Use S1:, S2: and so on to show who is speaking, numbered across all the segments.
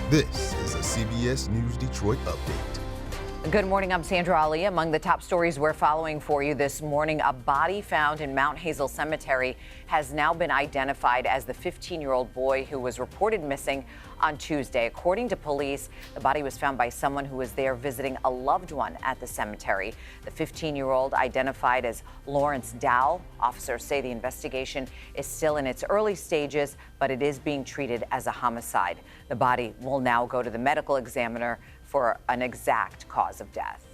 S1: This is a CBS News Detroit update.
S2: Good morning, I'm Sandra Ali. Among the top stories we're following for you this morning, a body found in Mount Hazel Cemetery has now been identified as the 15-year-old boy who was reported missing on Tuesday. According to police, the body was found by someone who was there visiting a loved one at the cemetery. The 15-year-old, identified as Lawrence Dowl. Officers say the investigation is still in its early stages, but it is being treated as a homicide. The body will now go to the medical examiner for an exact cause of death.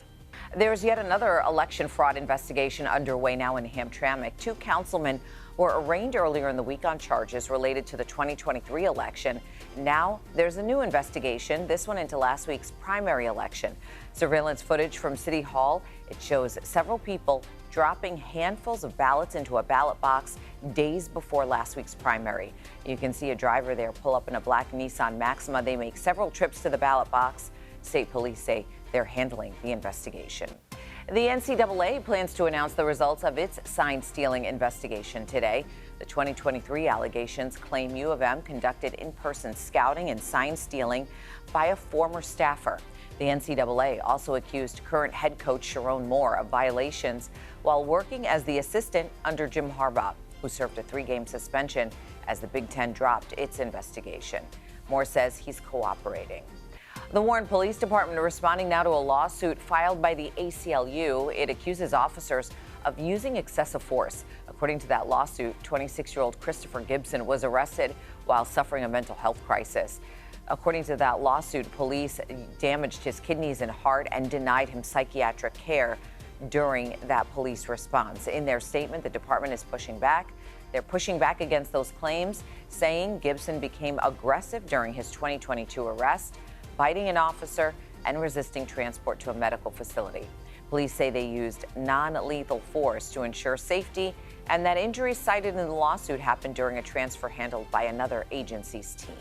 S2: There's yet another election fraud investigation underway now in Hamtramck. Two councilmen were arraigned earlier in the week on charges related to the 2023 election. Now there's a new investigation, this one into last week's primary election. Surveillance footage from City Hall, it shows several people dropping handfuls of ballots into a ballot box days before last week's primary. You can see a driver there pull up in a black Nissan Maxima. They make several trips to the ballot box. State police say they're handling the investigation. The NCAA plans to announce the results of its sign stealing investigation today. The 2023 allegations claim U of M conducted in-person scouting and sign stealing by a former staffer. The NCAA also accused current head coach Sharon Moore of violations while working as the assistant under Jim Harbaugh, who served a 3-game suspension as the Big Ten dropped its investigation. Moore says he's cooperating. The Warren Police Department are responding now to a lawsuit filed by the ACLU. It accuses officers of using excessive force. According to that lawsuit, 26-year-old Christopher Gibson was arrested while suffering a mental health crisis. According to that lawsuit, police damaged his kidneys and heart and denied him psychiatric care during that police response. In their statement, the department is pushing back. They're pushing back against those claims, saying Gibson became aggressive during his 2022 arrest, biting an officer and resisting transport to a medical facility. Police say they used non-lethal force to ensure safety and that injuries cited in the lawsuit happened during a transfer handled by another agency's team.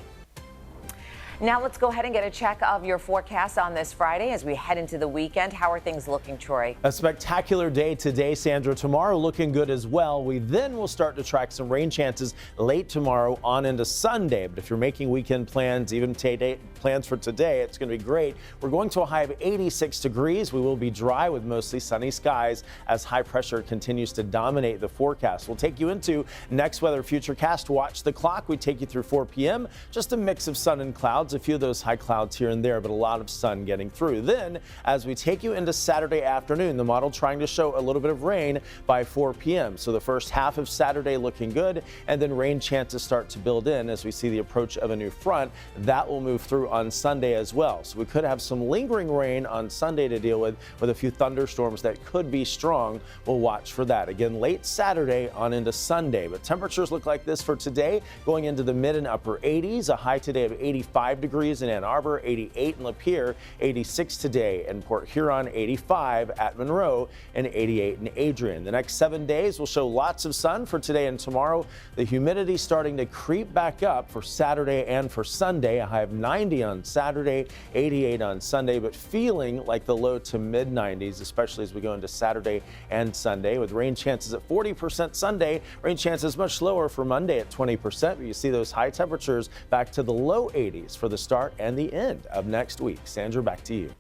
S2: Now let's go ahead and get a check of your forecast on this Friday as we head into the weekend. How are things looking, Troy?
S3: A spectacular day today, Sandra. Tomorrow looking good as well. We then will start to track some rain chances late tomorrow on into Sunday. But if you're making weekend plans, even plans for today, it's going to be great. We're going to a high of 86 degrees. We will be dry with mostly sunny skies as high pressure continues to dominate the forecast. We'll take you into next weather futurecast. Watch the clock. We take you through 4 p.m. Just a mix of sun and clouds. A few of those high clouds here and there, but a lot of sun getting through. Then, as we take you into Saturday afternoon, the model trying to show a little bit of rain by 4 p.m. So the first half of Saturday looking good, and then rain chances start to build in as we see the approach of a new front. That will move through on Sunday as well. So we could have some lingering rain on Sunday to deal with a few thunderstorms that could be strong. We'll watch for that. Again, late Saturday on into Sunday. But temperatures look like this for today, going into the mid and upper 80s. A high today of 85 degrees in Ann Arbor, 88 in Lapeer, 86 today in Port Huron, 85 at Monroe, and 88 in Adrian. The next 7 days will show lots of sun for today and tomorrow. The humidity starting to creep back up for Saturday and for Sunday. A high of 90 on Saturday, 88 on Sunday, but feeling like the low to mid 90s, especially as we go into Saturday and Sunday, with rain chances at 40% Sunday. Rain chances much lower for Monday at 20%, but you see those high temperatures back to the low 80s for the start and the end of next week. Sandra, back to you.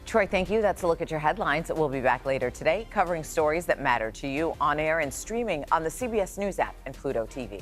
S2: Troy, thank you. That's a look at your headlines. We'll be back later today covering stories that matter to you on air and streaming on the CBS News app and Pluto TV.